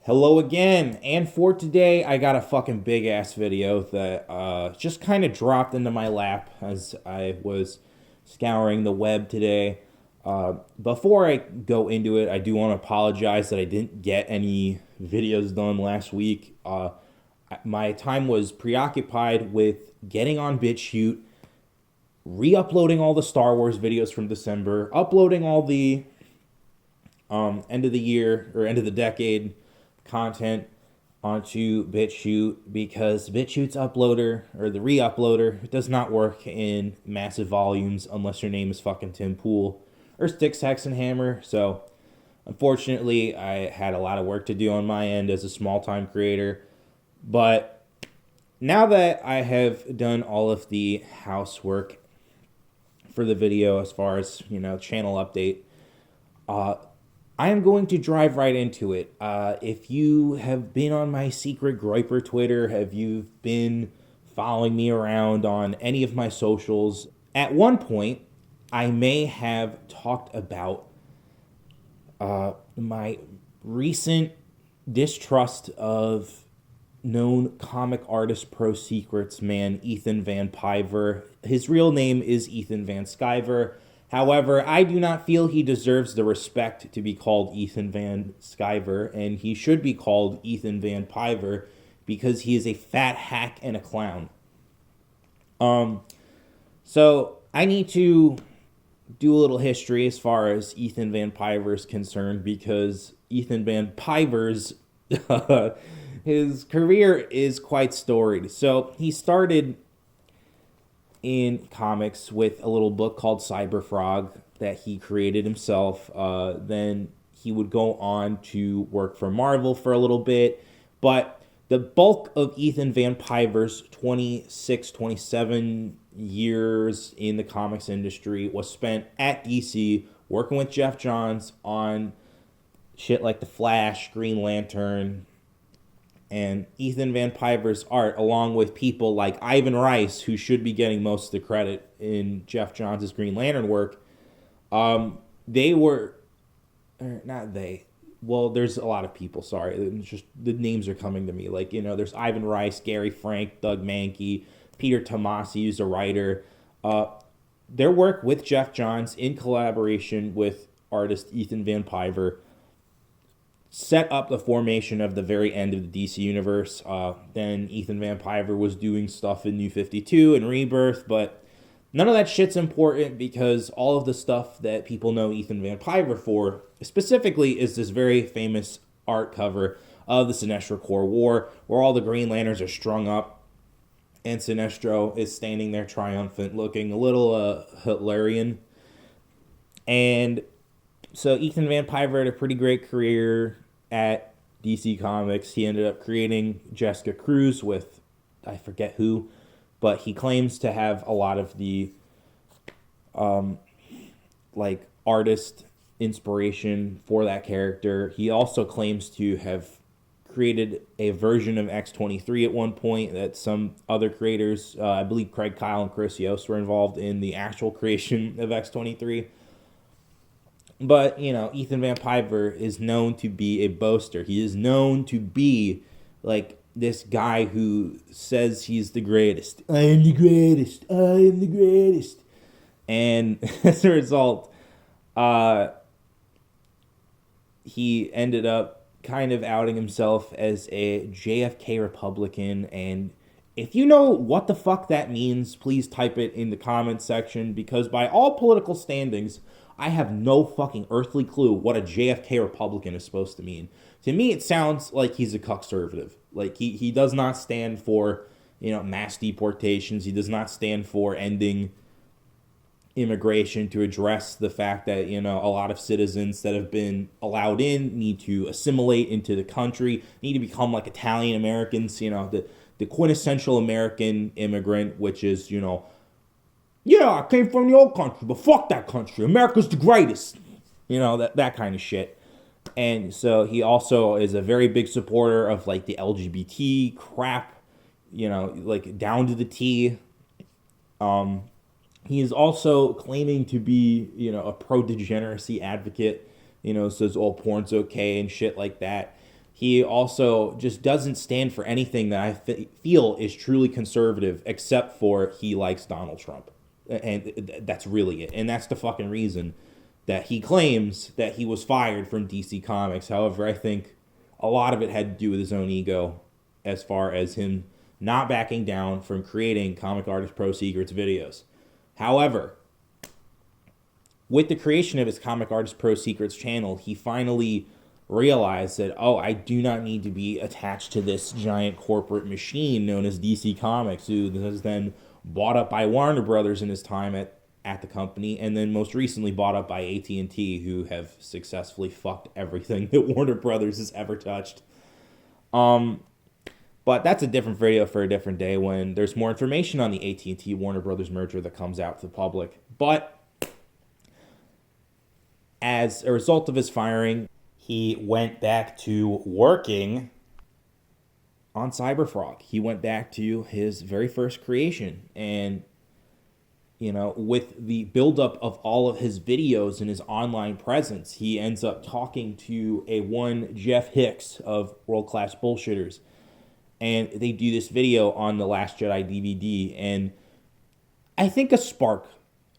Hello again, and for today I got a fucking big ass video that just kind of dropped into my lap as I was scouring the web today. Before I go into it, I do want to apologize that I didn't get any videos done last week. My time was preoccupied with getting on BitChute, re-uploading all the Star Wars videos from December, uploading all the end of the year or end of the decade content onto BitChute, because BitChute's uploader, or the re-uploader, does not work in massive volumes unless your name is fucking Tim Pool or Styx Hexenhammer. So unfortunately I had a lot of work to do on my end as a small-time creator, but now that I have done all of the housework for the video as far as, channel update, I am going to drive right into it. If you have been on my secret Groiper Twitter, have you been following me around on any of my socials, at one point, I may have talked about my recent distrust of known comic artist pro secrets man Ethan Van Piever. His real name is Ethan Van Sciver. However, I do not feel he deserves the respect to be called Ethan Van Sciver, and he should be called Ethan Van Piever because he is a fat hack and a clown. So I need to do a little history as far as Ethan Van Piever is concerned, because Ethan Van Piever's his career is quite storied. So he started in comics with a little book called Cyberfrog that he created himself. Then he would go on to work for Marvel for a little bit, but the bulk of Ethan Van Piever's 27 years in the comics industry was spent at DC working with Jeff Johns on shit like The Flash, Green Lantern, and Ethan Van Piever's art, along with people like Ivan Rice, who should be getting most of the credit in Jeff Johns' Green Lantern work. They were, not they, well, there's a lot of people, sorry, it's just the names are coming to me. Like, there's Ivan Rice, Gary Frank, Doug Mankey, Peter Tomasi, who's a writer. Their work with Jeff Johns in collaboration with artist Ethan Van Piever set up the formation of the very end of the DC universe. Then Ethan Van Piever was doing stuff in New 52 and Rebirth, but none of that shit's important because all of the stuff that people know Ethan Van Piever for specifically is this very famous art cover of the Sinestro Corps War, where all the Green Lanterns are strung up and Sinestro is standing there triumphant, looking a little Hitlerian. And so Ethan Van Piever had a pretty great career at DC Comics. He ended up creating Jessica Cruz with, I forget who, but he claims to have a lot of the artist inspiration for that character. He also claims to have created a version of X-23 at one point that some other creators, I believe Craig Kyle and Chris Yost, were involved in the actual creation of X-23. But, Ethan Van Piever is known to be a boaster. He is known to be, like, this guy who says he's the greatest. I am the greatest. I am the greatest. And as a result, he ended up kind of outing himself as a JFK Republican. And if you know what the fuck that means, please type it in the comments section, because by all political standings, I have no fucking earthly clue what a JFK Republican is supposed to mean. To me, it sounds like he's a conservative. Like, he does not stand for, mass deportations. He does not stand for ending immigration to address the fact that, a lot of citizens that have been allowed in need to assimilate into the country, need to become like Italian Americans, the quintessential American immigrant, which is, yeah, I came from the old country, but fuck that country. America's the greatest. That kind of shit. And so he also is a very big supporter of, like, the LGBT crap, like, down to the T. He is also claiming to be, a pro-degeneracy advocate, says all porn's okay and shit like that. He also just doesn't stand for anything that I feel is truly conservative, except for he likes Donald Trump. And that's really it. And that's the fucking reason that he claims that he was fired from DC Comics. However, I think a lot of it had to do with his own ego, as far as him not backing down from creating Comic Artist Pro Secrets videos. However, with the creation of his Comic Artist Pro Secrets channel, he finally realized that, oh, I do not need to be attached to this giant corporate machine known as DC Comics, who was then bought up by Warner Brothers in his time at the company, and then most recently bought up by AT&T, who have successfully fucked everything that Warner Brothers has ever touched. But that's a different video for a different day when there's more information on the AT&T Warner Brothers merger that comes out to the public. But as a result of his firing, he went back to working on Cyberfrog. He went back to his very first creation. And, you know, with the buildup of all of his videos and his online presence, he ends up talking to a one Jeff Hicks of World Class Bullshitters. And they do this video on the Last Jedi DVD. And I think a spark,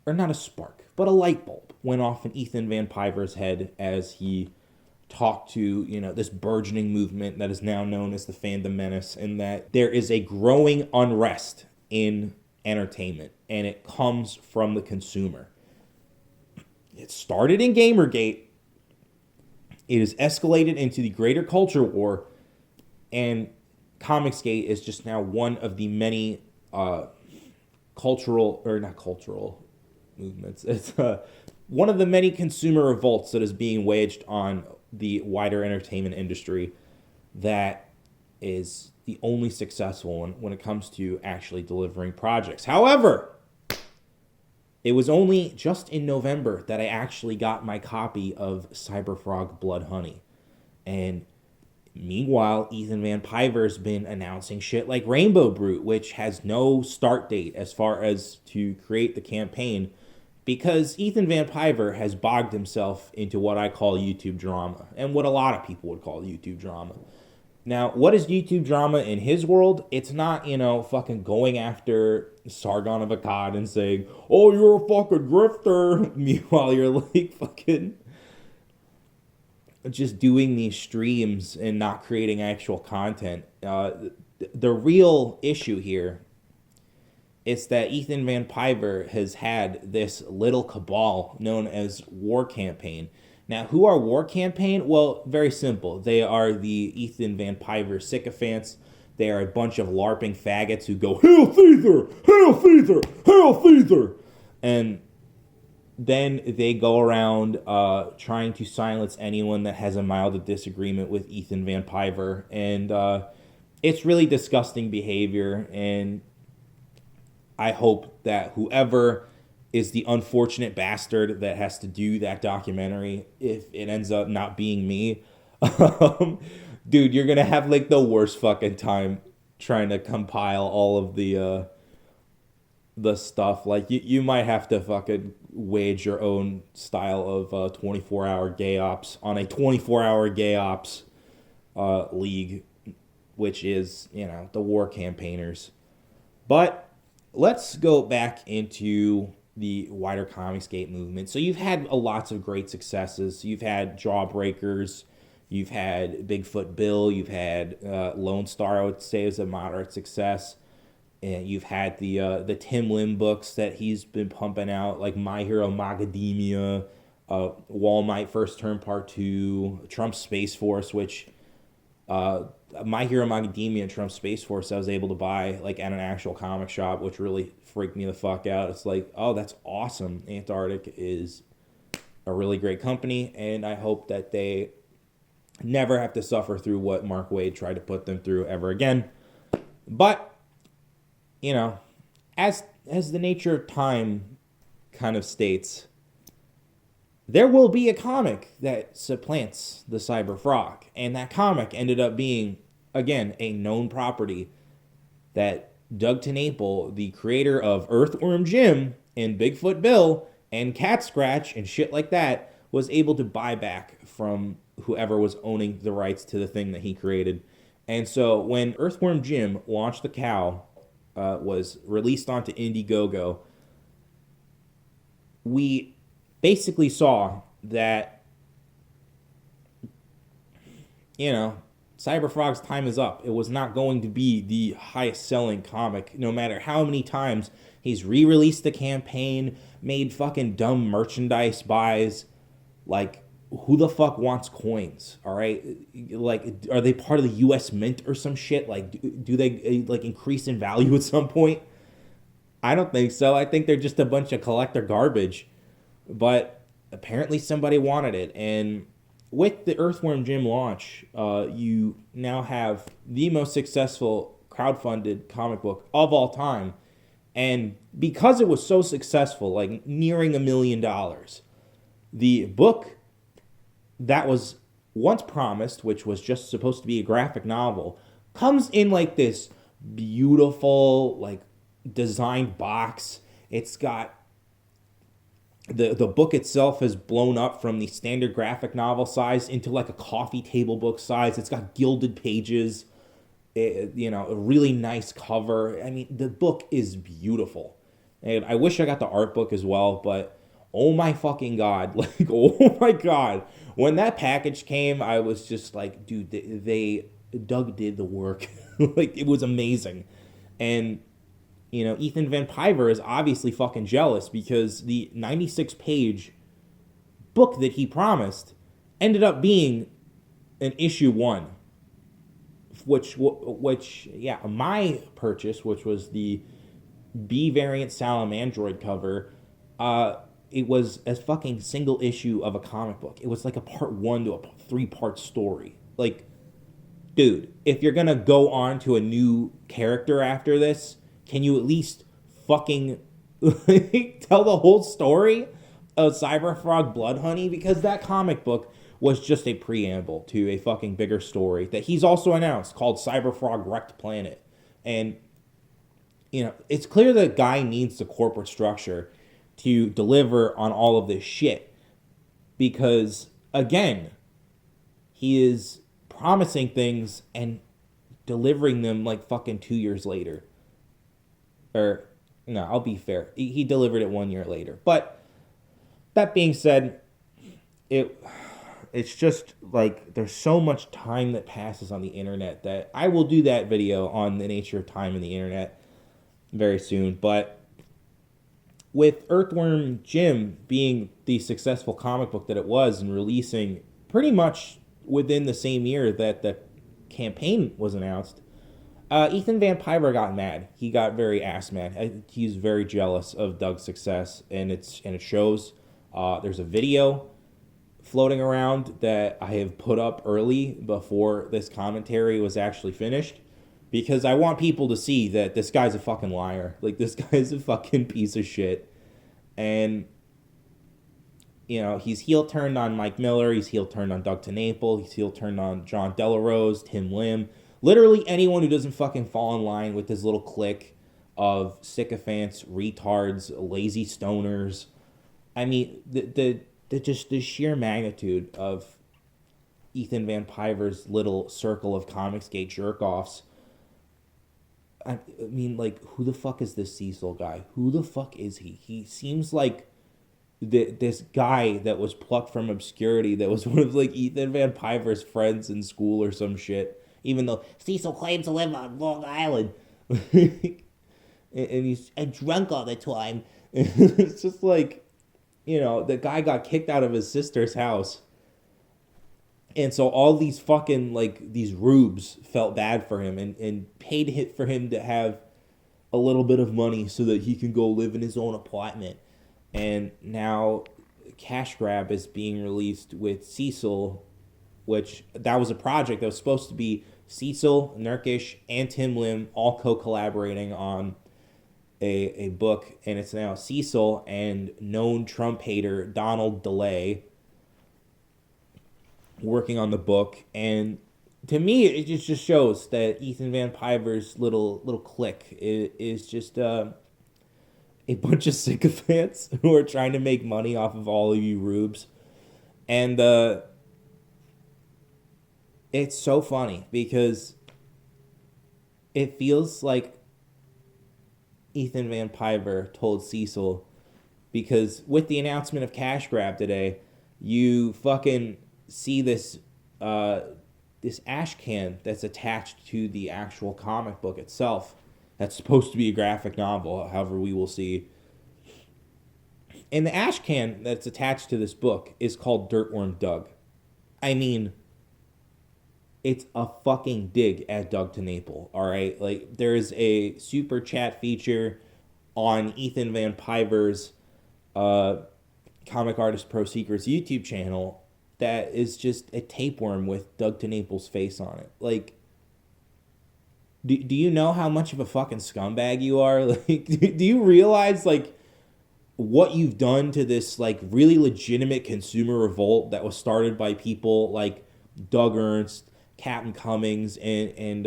or not a spark, but a light bulb went off in Ethan Van Piever's head as he talk to, you know, this burgeoning movement that is now known as the Fandom Menace, and that there is a growing unrest in entertainment, and it comes from the consumer. It started in Gamergate. It has escalated into the greater culture war, and ComicsGate is just now one of the many cultural, or not cultural movements. It's one of the many consumer revolts that is being waged on the wider entertainment industry that is the only successful one when it comes to actually delivering projects. However, it was only just in November that I actually got my copy of Cyberfrog Blood Honey. And meanwhile, Ethan Van Piever's been announcing shit like Rainbow Brute, which has no start date as far as to create the campaign, because Ethan Van Piever has bogged himself into what I call YouTube drama, and what a lot of people would call YouTube drama. Now, what is YouTube drama in his world? It's not, you know, fucking going after Sargon of Akkad and saying, oh, you're a fucking grifter. Meanwhile, you're like fucking just doing these streams and not creating actual content. The real issue here is that Ethan Van Piever has had this little cabal known as WarCampaign. Now, who are WarCampaign? Well, very simple. They are the Ethan Van Piever sycophants. They are a bunch of LARPing faggots who go, Hail Caesar! Hail Caesar! Hail Caesar! And then they go around trying to silence anyone that has a mild disagreement with Ethan Van Piever. And it's really disgusting behavior. And I hope that whoever is the unfortunate bastard that has to do that documentary, if it ends up not being me, dude, you're gonna have like the worst fucking time trying to compile all of the stuff. Like you might have to fucking wage your own style of 24-hour gay ops on a 24-hour gay ops league, which is, you know, the war campaigners. But let's go back into the wider ComicsGate movement. So you've had lots of great successes. You've had Jawbreakers, you've had Bigfoot Bill, you've had Lone Star, I would say, is a moderate success. And you've had the Tim Lim books that he's been pumping out, like My Hero Macadamia, Wall Might First Term Part 2, Trump Space Force, which My Hero Macadamia and Trump Space Force I was able to buy like at an actual comic shop, which really freaked me the fuck out. It's like, oh, that's awesome. Antarctic is a really great company, and I hope that they never have to suffer through what Mark Waid tried to put them through ever again. But, you know, as the nature of time kind of states, there will be a comic that supplants the Cyber Frog. And that comic ended up being, again, a known property that Doug TenNapel, the creator of Earthworm Jim and Bigfoot Bill and Cat Scratch and shit like that, was able to buy back from whoever was owning the rights to the thing that he created. And so when Earthworm Jim launched the cow, was released onto Indiegogo, we basically saw that, you know, Cyberfrog's time is up. It was not going to be the highest selling comic, no matter how many times he's re-released the campaign, made fucking dumb merchandise buys. Like, who the fuck wants coins, all right? Like, are they part of the U.S. Mint or some shit? Like, do they, like, increase in value at some point? I don't think so. I think they're just a bunch of collector garbage. But apparently somebody wanted it, and with the Earthworm Jim launch, you now have the most successful crowdfunded comic book of all time. And because it was so successful, like nearing $1 million, the book that was once promised, which was just supposed to be a graphic novel, comes in like this beautiful, like, designed box. It's got the book itself has blown up from the standard graphic novel size into like a coffee table book size. It's got gilded pages, a really nice cover. I mean, the book is beautiful. And I wish I got the art book as well, but oh my fucking God. Like, oh my God. When that package came, I was just like, dude, Doug did the work. Like, it was amazing. And Ethan Van Piever is obviously fucking jealous because the 96-page book that he promised ended up being an issue 1, which my purchase, which was the B variant Salamandroid cover, it was a fucking single issue of a comic book. It was like a part 1 to a 3-part story. Like, dude, if you're gonna go on to a new character after this, can you at least fucking tell the whole story of Cyberfrog Blood Honey? Because that comic book was just a preamble to a fucking bigger story that he's also announced called Cyberfrog Wrecked Planet. And, it's clear the guy needs the corporate structure to deliver on all of this shit. Because, again, he is promising things and delivering them like fucking 2 years later. Or, no, I'll be fair. He delivered it 1 year later. But that being said, it's just like there's so much time that passes on the internet that I will do that video on the nature of time in the internet very soon. But with Earthworm Jim being the successful comic book that it was and releasing pretty much within the same year that the campaign was announced, Ethan Van Piever got mad. He got very ass mad. He's very jealous of Doug's success, and it shows. There's a video floating around that I have put up early before this commentary was actually finished, because I want people to see that this guy's a fucking liar. Like, this guy's a fucking piece of shit. And, he's heel-turned on Mike Miller. He's heel-turned on Doug TenNapel. He's heel-turned on John Delarose, Tim Lim. Literally anyone who doesn't fucking fall in line with this little clique of sycophants, retards, lazy stoners. I mean, the sheer magnitude of Ethan Van Piever's little circle of ComicsGate jerk-offs. I mean, like, who the fuck is this Cecil guy? Who the fuck is he? He seems like this guy that was plucked from obscurity, that was one of, like, Ethan Van Piever's friends in school or some shit. Even though Cecil claims to live on Long Island. And he's drunk all the time. It's just like, the guy got kicked out of his sister's house. And so all these fucking, like, these rubes felt bad for him and paid for him to have a little bit of money so that he can go live in his own apartment. And now Cash Grab is being released with Cecil, which that was a project that was supposed to be Cecil, Nurkish, and Tim Lim all co-collaborating on a book, and it's now Cecil and known Trump hater Donald DeLay working on the book. And to me, it just shows that Ethan Van Piever's little clique is just a bunch of sycophants who are trying to make money off of all of you rubes. And it's so funny because it feels like Ethan Van Piever told Cecil, because with the announcement of Cash Grab today, you fucking see this this ash can that's attached to the actual comic book itself. That's supposed to be a graphic novel, however we will see. And the ash can that's attached to this book is called Dirtworm Doug. I mean, it's a fucking dig at Doug TeNapel, all right? Like, there's a super chat feature on Ethan Van Piever's Comic Artist Pro Secrets YouTube channel that is just a tapeworm with Doug TeNapel's face on it. Like, do you know how much of a fucking scumbag you are? Like, do you realize, like, what you've done to this, like, really legitimate consumer revolt that was started by people like Doug Ernst, Captain Cummings, and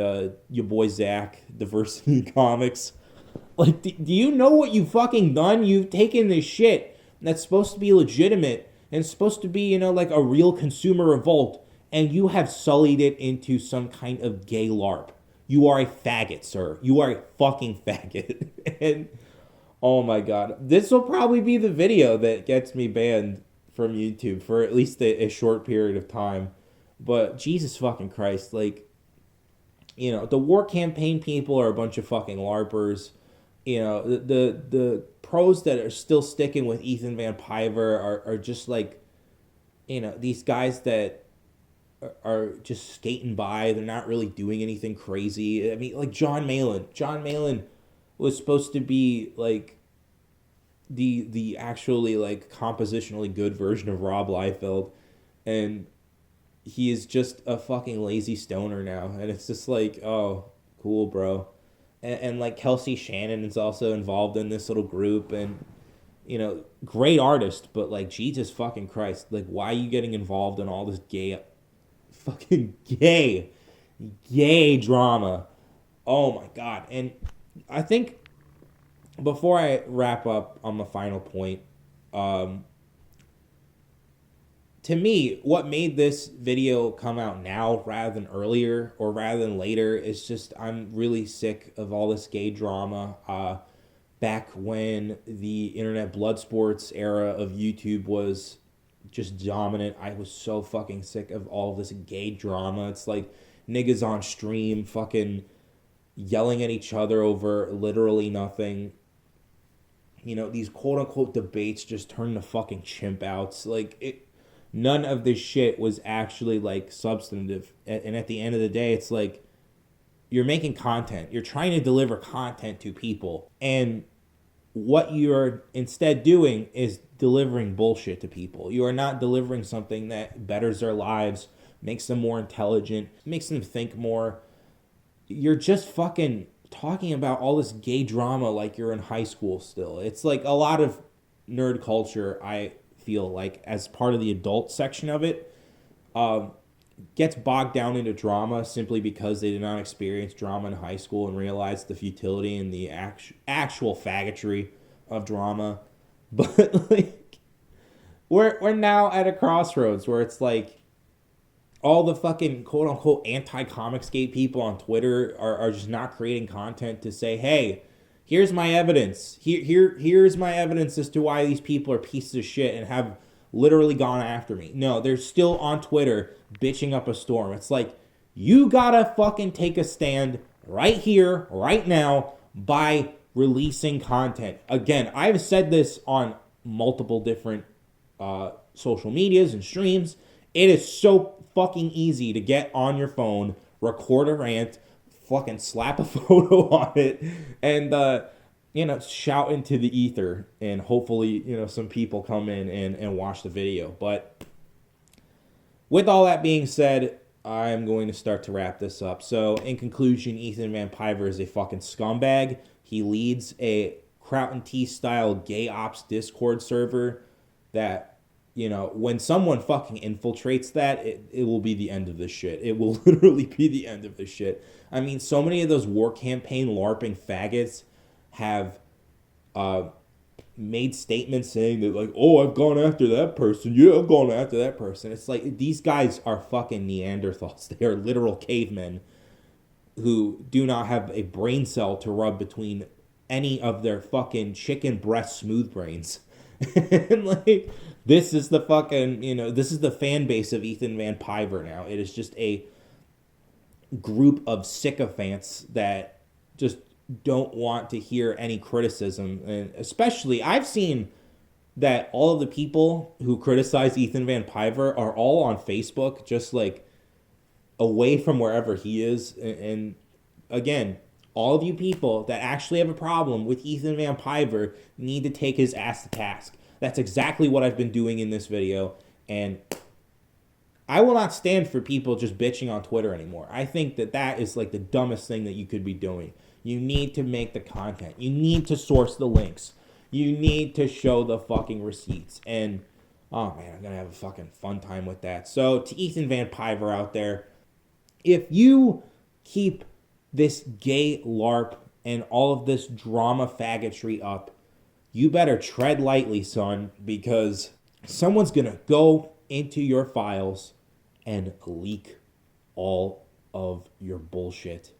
your boy Zach, Diversity Comics? Like, do you know what you've fucking done? You've taken this shit that's supposed to be legitimate and supposed to be, you know, like a real consumer revolt, and you have sullied it into some kind of gay LARP. You are a faggot, sir. You are a fucking faggot. And, oh my god. This will probably be the video that gets me banned from YouTube for at least a short period of time. But, Jesus fucking Christ, like, you know, the WarCampaign people are a bunch of fucking LARPers. You know, the pros that are still sticking with Ethan Van Piever are just like, you know, these guys that are just skating by. They're not really doing anything crazy. I mean, like John Malin. John Malin was supposed to be like the actually like compositionally good version of Rob Liefeld, and he is just a fucking lazy stoner now. And it's just like, oh, cool, bro. And like Kelsey Shannon is also involved in this little group, and, you know, great artist, but like, Jesus fucking Christ, like, why are you getting involved in all this fucking gay drama? Oh my god. And I think before I wrap up on the final point, to me, what made this video come out now rather than earlier or rather than later is just, I'm really sick of all this gay drama. Back when the internet blood sports era of YouTube was just dominant, I was so fucking sick of all of this gay drama. It's like niggas on stream fucking yelling at each other over literally nothing. You know, these quote-unquote debates just turn to fucking chimp outs. Like, none of this shit was actually, like, substantive. And at the end of the day, it's like, you're making content. You're trying to deliver content to people. And what you're instead doing is delivering bullshit to people. You are not delivering something that betters their lives, makes them more intelligent, makes them think more. You're just fucking talking about all this gay drama like you're in high school still. It's like a lot of nerd culture, I feel like, as part of the adult section of it, gets bogged down into drama simply because they did not experience drama in high school and realize the futility and the actual faggotry of drama. But like, we're now at a crossroads where it's like, all the fucking quote-unquote anti-ComicsGate people on Twitter are just not creating content to say, hey, here's my evidence. Here's my evidence as to why these people are pieces of shit and have literally gone after me. No, they're still on Twitter bitching up a storm. It's like, you gotta fucking take a stand right here, right now, by releasing content. Again, I've said this on multiple different social medias and streams. It is so fucking easy to get on your phone, record a rant, fucking slap a photo on it, and you know, shout into the ether, and hopefully, you know, some people come in and watch the video. But with all that being said, I'm going to start to wrap this up. So in conclusion, Ethan Van Piever is a fucking scumbag. He leads a Kraut & T style gay ops Discord server that, you know, when someone fucking infiltrates that, it will be the end of this shit. It will literally be the end of this shit. I mean, so many of those WarCampaign LARPing faggots have made statements saying that, like, oh, I've gone after that person. Yeah, I've gone after that person. It's like, these guys are fucking Neanderthals. They are literal cavemen who do not have a brain cell to rub between any of their fucking chicken breast smooth brains. And, like, this is the fucking, this is the fan base of Ethan Van Piever now. It is just a group of sycophants that just don't want to hear any criticism. And especially, I've seen that all of the people who criticize Ethan Van Piever are all on Facebook, just like away from wherever he is. And again, all of you people that actually have a problem with Ethan Van Piever need to take his ass to task. That's exactly what I've been doing in this video. And I will not stand for people just bitching on Twitter anymore. I think that that is like the dumbest thing that you could be doing. You need to make the content. You need to source the links. You need to show the fucking receipts. And, oh man, I'm going to have a fucking fun time with that. So, to Ethan Van Piever out there, if you keep this gay LARP and all of this drama faggotry up, you better tread lightly, son, because someone's going to go into your files and leak all of your bullshit.